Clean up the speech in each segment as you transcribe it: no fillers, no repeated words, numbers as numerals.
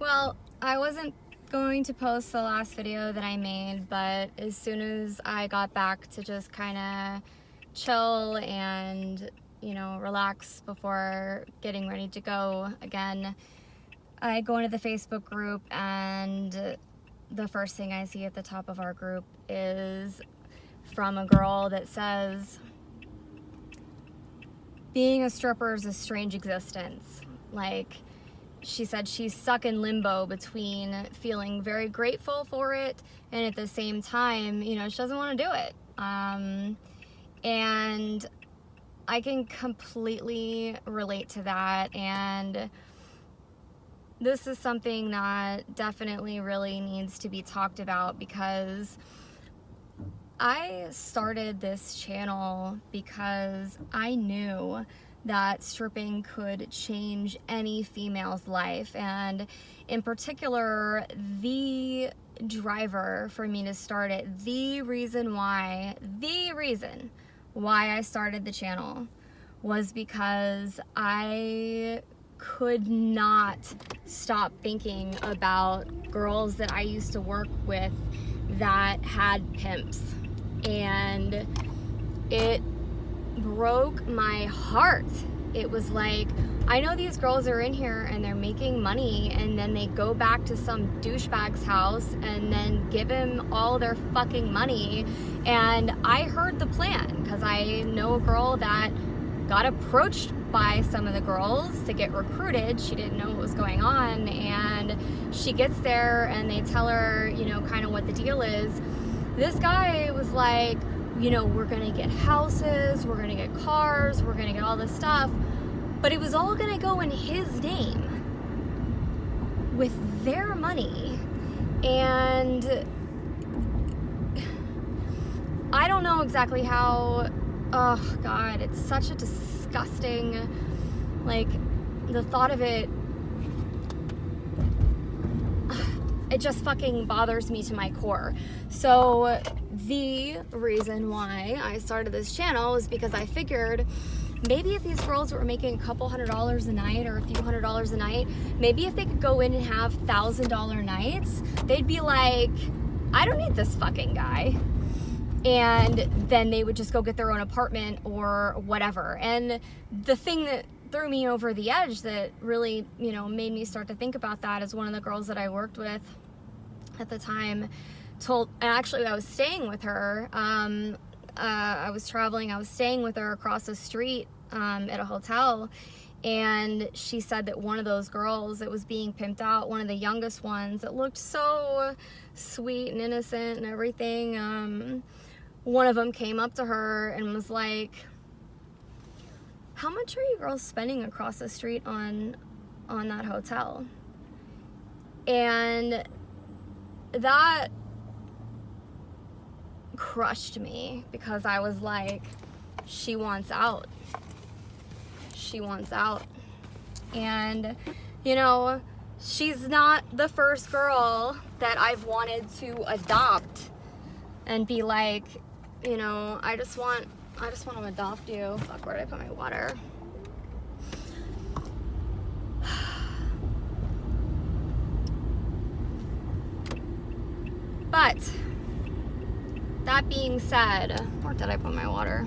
Well, I wasn't going to post the last video that I made, but as soon as I got back to just kind of chill and, relax before getting ready to go again, I go into the Facebook group, and the first thing I see at the top of our group is from a girl that says, being a stripper is a strange existence. Like, she said she's stuck in limbo between feeling very grateful for it and at the same time, she doesn't want to do it. And I can completely relate to that. And this is something that definitely really needs to be talked about, because I started this channel because I knew that stripping could change any female's life, and in particular, the driver for me to start it, the reason why I started the channel was because I could not stop thinking about girls that I used to work with that had pimps, and it broke my heart. It was like, I know these girls are in here and they're making money, and then they go back to some douchebag's house and then give him all their fucking money. And I heard the plan because I know a girl that got approached by some of the girls to get recruited. She didn't know what was going on, and she gets there and they tell her, kind of what the deal is. This guy was like, we're gonna get houses, we're gonna get cars, we're gonna get all this stuff, but it was all gonna go in his name with their money. And I don't know exactly how. Oh God, it's such a disgusting, the thought of it, it just fucking bothers me to my core. So the reason why I started this channel was because I figured maybe if these girls were making a couple $100s a night or a few $100s a night, maybe if they could go in and have $1,000 nights, they'd be like, I don't need this fucking guy. And then they would just go get their own apartment or whatever. And the thing that threw me over the edge that really, made me start to think about that is one of the girls that I worked with at the time and actually I was staying with her. I was traveling, I was staying with her across the street at a hotel. And she said that one of those girls that was being pimped out, one of the youngest ones that looked so sweet and innocent and everything, one of them came up to her and was like, how much are you girls spending across the street on that hotel? And that crushed me, because I was like, she wants out. She wants out. And, she's not the first girl that I've wanted to adopt and be like, I just want to adopt you. Fuck, where did I put my water? But that being said, where did I put my water?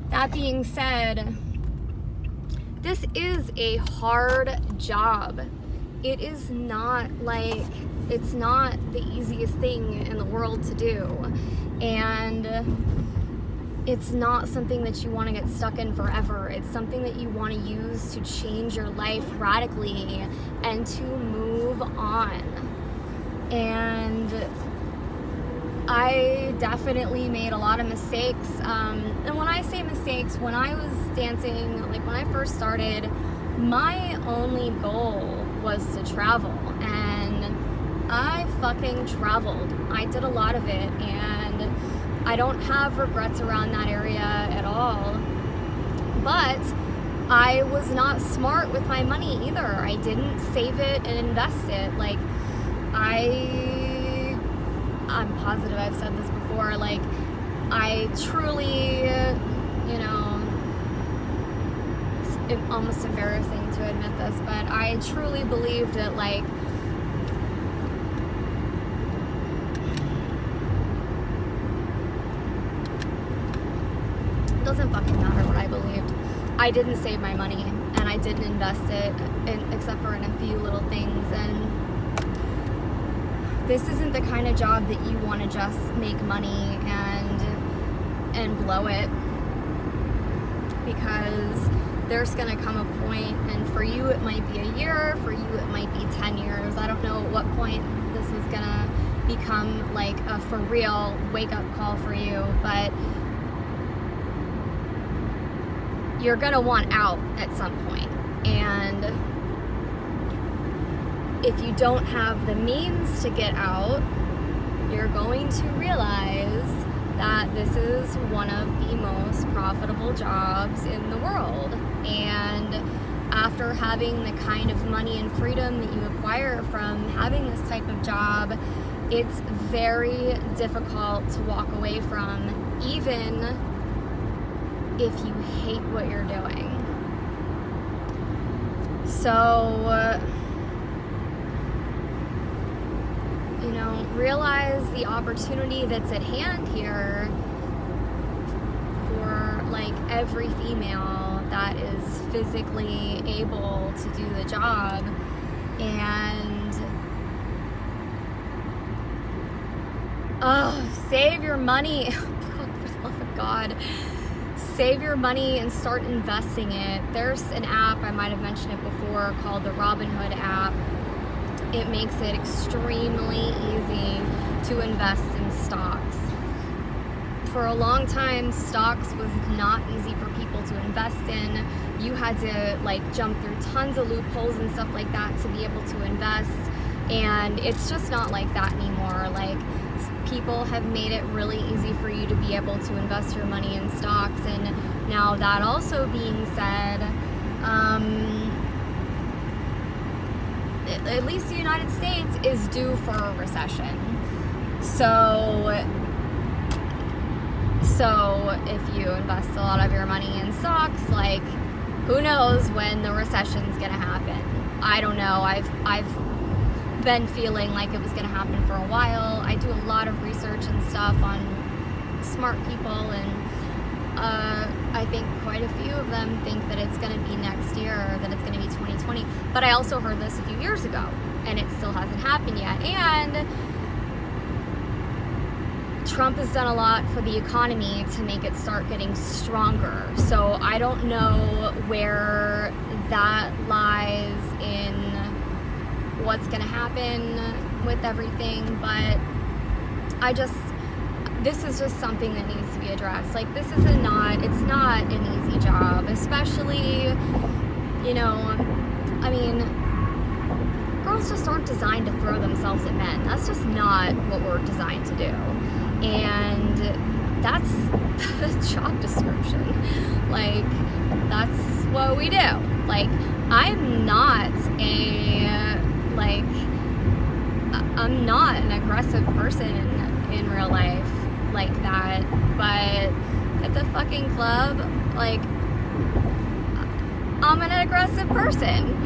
That being said, this is a hard job. It is not it's not the easiest thing in the world to do. And it's not something that you want to get stuck in forever. It's something that you want to use to change your life radically and to move on. And I definitely made a lot of mistakes. And when I say mistakes, when I was dancing, when I first started, my only goal was to travel. And I fucking traveled. I did a lot of it, and I don't have regrets around that area at all. But I was not smart with my money either. I didn't save it and invest it. I'm positive I've said this before, I truly, it's almost embarrassing to admit this, but I truly believe that, like, it doesn't fucking matter what I believed. I didn't save my money, and I didn't invest it, except for in a few little things, and this isn't the kind of job that you want to just make money and blow it, because there's going to come a point, and for you it might be a year, for you it might be 10 years. I don't know at what point this is going to become like a for real wake-up call for you, but you're going to want out at some point. And if you don't have the means to get out, you're going to realize that this is one of the most profitable jobs in the world. And after having the kind of money and freedom that you acquire from having this type of job, it's very difficult to walk away from, even if you hate what you're doing. So, realize the opportunity that's at hand here for, like, every female that is physically able to do the job. And save your money. For the love of God, save your money and start investing it. There's an app, I might have mentioned it before, called the Robinhood app. It makes it extremely easy to invest in stocks. For a long time, stocks was not easy for people to invest in. You had to, like, jump through tons of loopholes and stuff like that to be able to invest. And it's just not like that anymore. Like, people have made it really easy for you to be able to invest your money in stocks. And now, that also being said, at least the United States is due for a recession. So if you invest a lot of your money in stocks, like, who knows when the recession's gonna happen? I don't know. I've been feeling like it was gonna happen for a while. I do a lot of research and stuff on smart people, and I think quite a few of them think that it's going to be next year, or that it's going to be 2020. But I also heard this a few years ago, and it still hasn't happened yet. And Trump has done a lot for the economy to make it start getting stronger. So I don't know where that lies in what's going to happen with everything, but this is just something that needs to be addressed. Like, this is it's not an easy job, especially, I mean, girls just aren't designed to throw themselves at men. That's just not what we're designed to do. And that's the job description. Like, that's what we do. Like, I'm not I'm not an aggressive person in real life like that, but at the fucking club, like, I'm an aggressive person.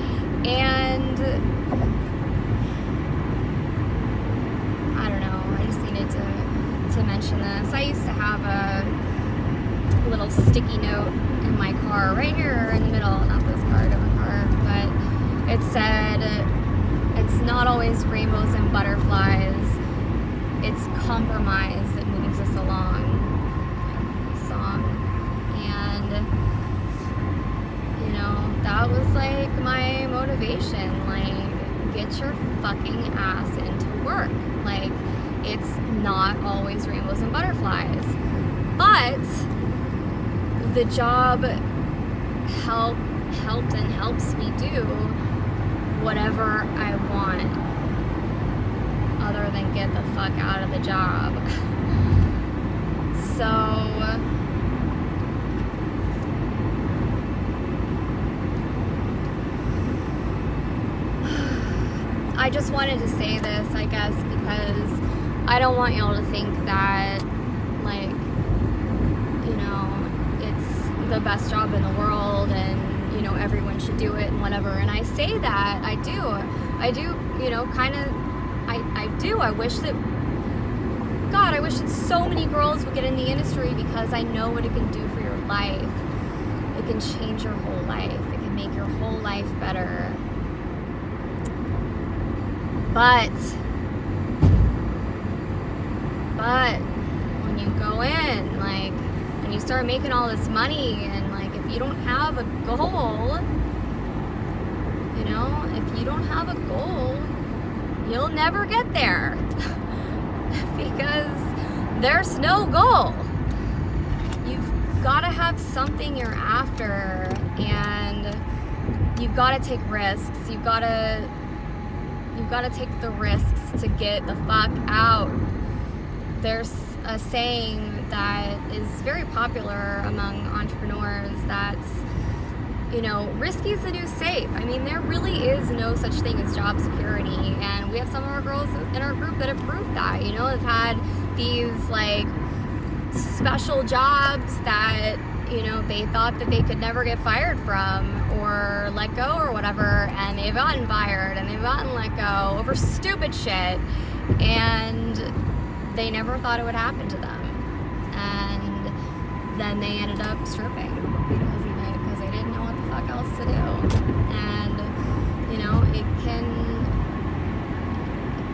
And I don't know, I just needed to mention this. I used to have a little sticky note in my car right here in the middle, not this car, different car, but it said, it's not always rainbows and butterflies, it's compromise that moves us along. Like, song. And that was like my motivation. Like, get your fucking ass into work. Like, it's not always rainbows and butterflies, but the job helped and helps me do whatever I want, other than get the fuck out of the job. So I just wanted to say this, I guess, because I don't want y'all to think that, like, it's the best job in the world and, everyone should do it and whatever. And I say that, I do, you know, kind of, I do. I wish that, God, I wish that so many girls would get in the industry, because I know what it can do for your life. It can change your whole life. It can make your whole life better. But when you go in, like, and you start making all this money, and like, if you don't have a goal, you know, if you don't have a goal, you'll never get there. Because there's no goal. You've got to have something you're after, and you've got to take risks. You've got to take the risks to get the fuck out. There's a saying that is very popular among entrepreneurs that's, you know, risky is the new safe. I mean, there really is no such thing as job security, and we have some of our girls in our group that have proved that. You know, they've had these like special jobs that, you know, they thought that they could never get fired from or let go or whatever, and they've gotten fired and they've gotten let go over stupid shit, and they never thought it would happen to them, and then they ended up stripping because they didn't know what the fuck else to do. And, you know, it can,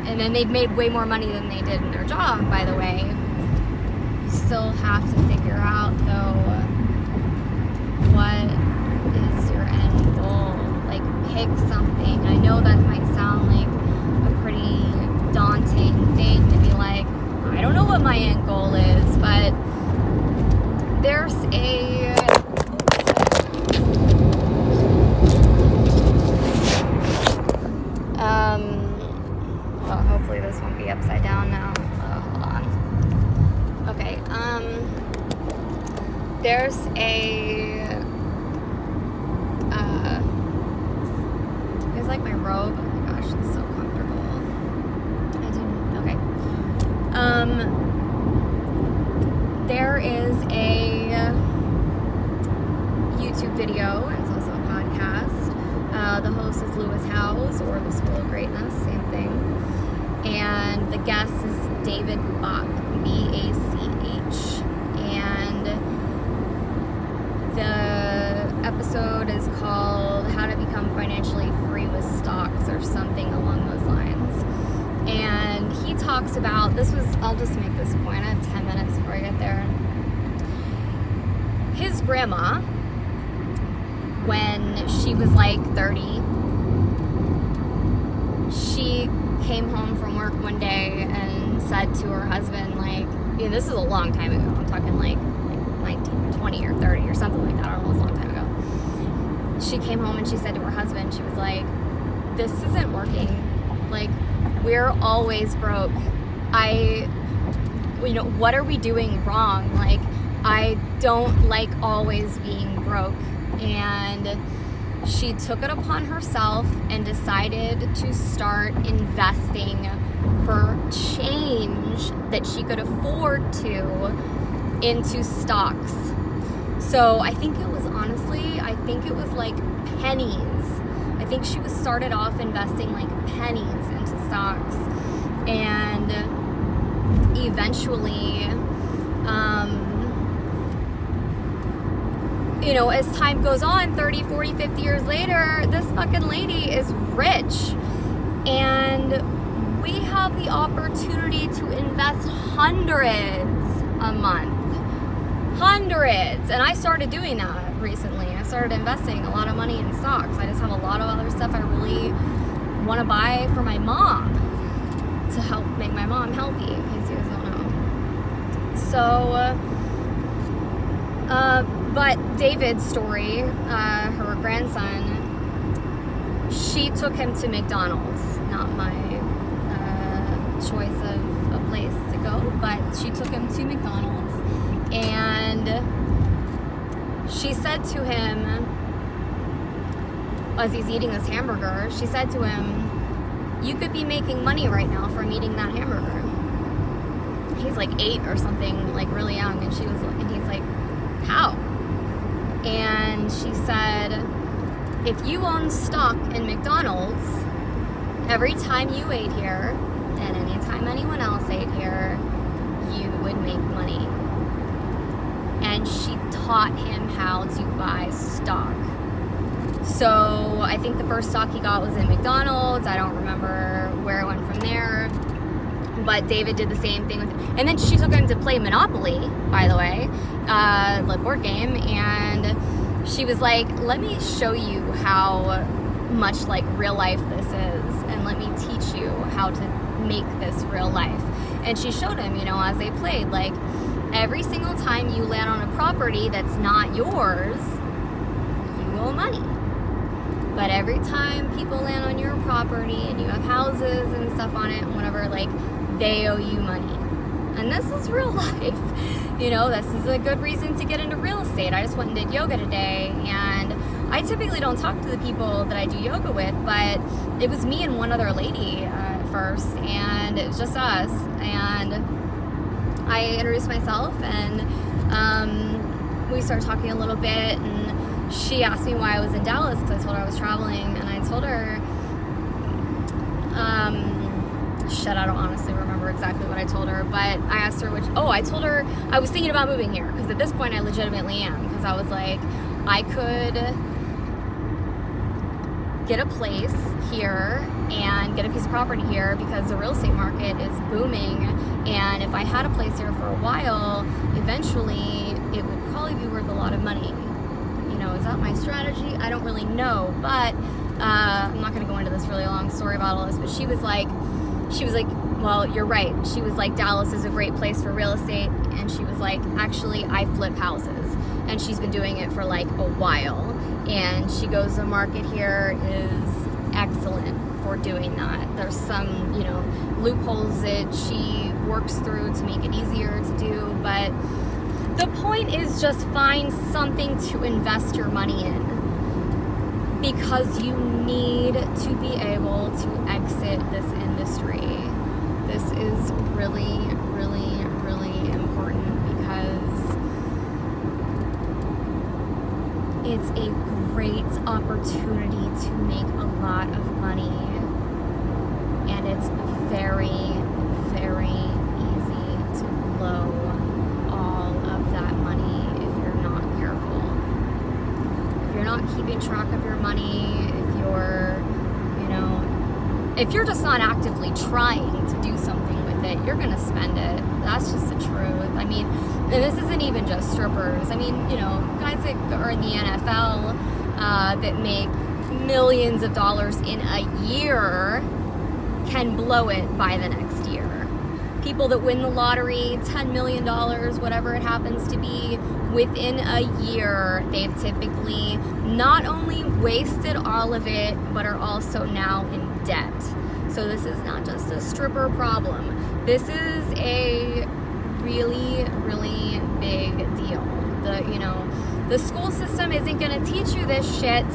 and then they'd made way more money than they did in their job, by the way. You still have to figure out, though, what is your end goal. Like, pick something. I know that might sound like a pretty daunting thing to be like, I don't know what my end goal is, but there's a well, hopefully this won't be upside down now. Hold on. Okay, there's a it's like my robe. Oh my gosh, it's so comfortable. There is a YouTube video, and it's also a podcast. The host is Lewis Howes, or The School of Greatness, same thing. And the guest is David Bach, B-A-C-H. And the episode is called How to Become Financially Free with Stocks, or something along those lines. And he talks about, I'll just make this point, I have 10 minutes before I get there. His grandma, when she was like 30, she came home from work one day and said to her husband, like, you know, this is a long time ago, I'm talking like 19 or 20 or 30 or something like that, I don't know, it was a long time ago. She came home and she said to her husband, she was like, this isn't working, like, we're always broke. You know, what are we doing wrong? Like, I don't like always being broke. And she took it upon herself and decided to start investing her change that she could afford to into stocks. So I think it was like pennies. I think she started off investing like pennies into stocks, and eventually, you know, as time goes on, 30, 40, 50 years later, this fucking lady is rich, and we have the opportunity to invest hundreds a month. Hundreds. And I started doing that recently. I started investing a lot of money in stocks. I just have a lot of other stuff I really want to buy for my mom to help make my mom healthy, in case you guys don't know. So, but David's story, her grandson, she took him to McDonald's. Not my choice of a place to go, but she took him to McDonald's, and she said to him, as he's eating this hamburger, she said to him, you could be making money right now from eating that hamburger. He's like 8 or something, like really young, and he's like, how? And she said, if you own stock in McDonald's, every time you ate here and anytime anyone else ate here, you would make money. And she taught him how to buy stock. So I think the first stock he got was in McDonald's. I don't remember where it went from there. But David did the same thing with him. And then she took him to play Monopoly, by the way, the board game. And she was like, let me show you how much like real life this is. And let me teach you how to make this real life. And she showed him, you know, as they played, like every single time you land on a property that's not yours, you owe money. But every time people land on your property and you have houses and stuff on it and whatever, like, they owe you money. And this is real life. You know, this is a good reason to get into real estate. I just went and did yoga today, and I typically don't talk to the people that I do yoga with, but it was me and one other lady at first, and it was just us. And I introduced myself, and we started talking a little bit, and she asked me why I was in Dallas, because I told her I was traveling, and I told her, I don't honestly remember exactly what I told her, but I asked her I told her I was thinking about moving here, because at this point I legitimately am, because I was like, I could get a place here and get a piece of property here because the real estate market is booming, and if I had a place here for a while, eventually it would probably be worth a lot of money. You know, is that my strategy? I don't really know, but I'm not going to go into this really long story about all this, but she was like, well, you're right. She was like, Dallas is a great place for real estate, and she was like, actually, I flip houses, and she's been doing it for like a while, and she goes, the market here is excellent for doing that. There's some, you know, loopholes that she works through to make it easier to do, but the point is just find something to invest your money in, because you need to be able to exit this industry. This is really, really, really important, because it's a great opportunity to make a lot of money, and it's very, very easy to blow all of that money if you're not careful. If you're not keeping track of your money, if you're, you know, if you're just not actively trying to do something with it, you're gonna spend it. That's just the truth. I mean, and this isn't even just strippers. I mean, you know, guys that are in the NFL that make millions of dollars in a year can blow it by the next year. People that win the lottery, $10 million, whatever it happens to be, within a year, they've typically not only wasted all of it, but are also now in debt. So this is not just a stripper problem. This is a really, really big deal. The school system isn't going to teach you this shit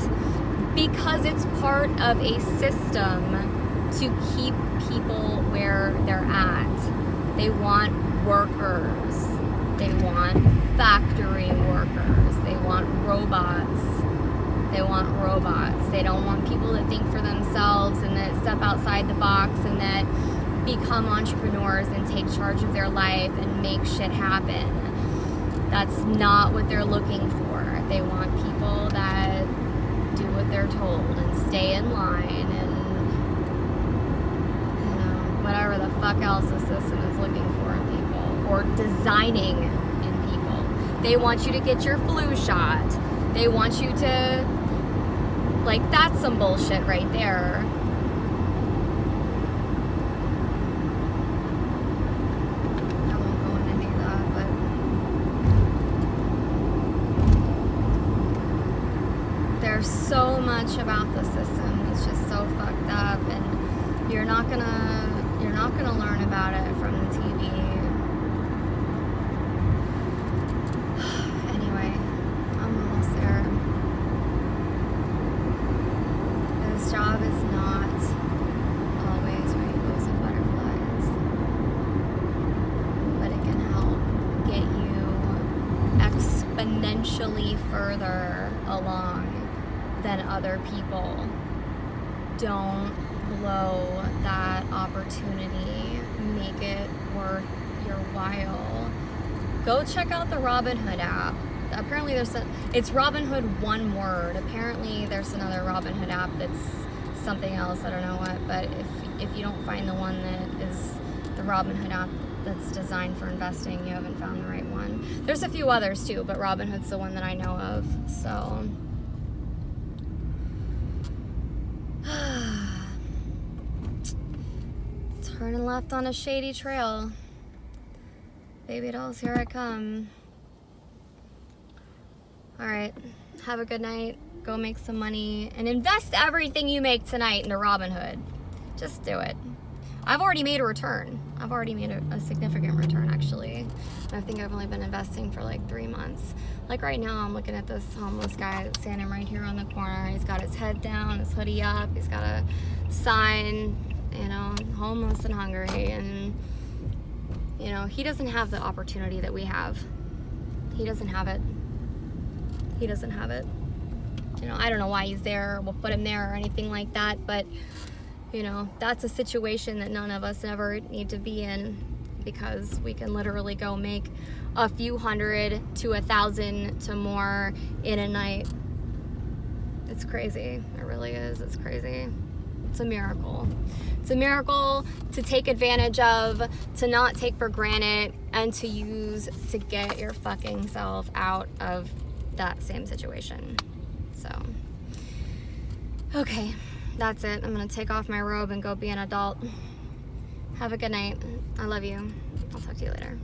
because it's part of a system to keep people where they're at. They want workers. They want factory workers. They want robots. They want robots. They don't want people that think for themselves and that step outside the box and that become entrepreneurs and take charge of their life and make shit happen. That's not what they're looking for. They want people that do what they're told and stay in line and, you know, whatever the fuck else the system is looking for in people, or designing in people. They want you to get your flu shot. They want you to, like, that's some bullshit right there. I won't go into any of that, but there's so much about the system that's just so fucked up, and you're not gonna learn about it from the TV. Anyway, I'm almost there. This job is not always rainbows and butterflies, but it can help get you exponentially further along than other people. Don't blow that opportunity. Make it worth your while. Go check out the Robinhood app. Apparently it's Robinhood one word. Apparently there's another Robinhood app that's something else, I don't know what, but if you don't find the one that is the Robinhood app that's designed for investing, you haven't found the right one. There's a few others too, but Robinhood's the one that I know of. So turning left on a shady trail. Baby dolls, here I come. All right, have a good night. Go make some money and invest everything you make tonight into Robinhood. Just do it. I've already made a return. I've already made a significant return, actually. I think I've only been investing for like 3 months. Like right now, I'm looking at this homeless guy that's standing right here on the corner. He's got his head down, his hoodie up. He's got a sign, you know, homeless and hungry. And, you know, he doesn't have the opportunity that we have. He doesn't have it. He doesn't have it. You know, I don't know why he's there or we'll put him there or anything like that, but you know, that's a situation that none of us ever need to be in, because we can literally go make a few hundred to 1,000 to more in a night. It's crazy. It really is. It's crazy. It's a miracle. It's a miracle to take advantage of, to not take for granted, and to use to get your fucking self out of that same situation. So, okay, that's it. I'm gonna take off my robe and go be an adult. Have a good night. I love you. I'll talk to you later.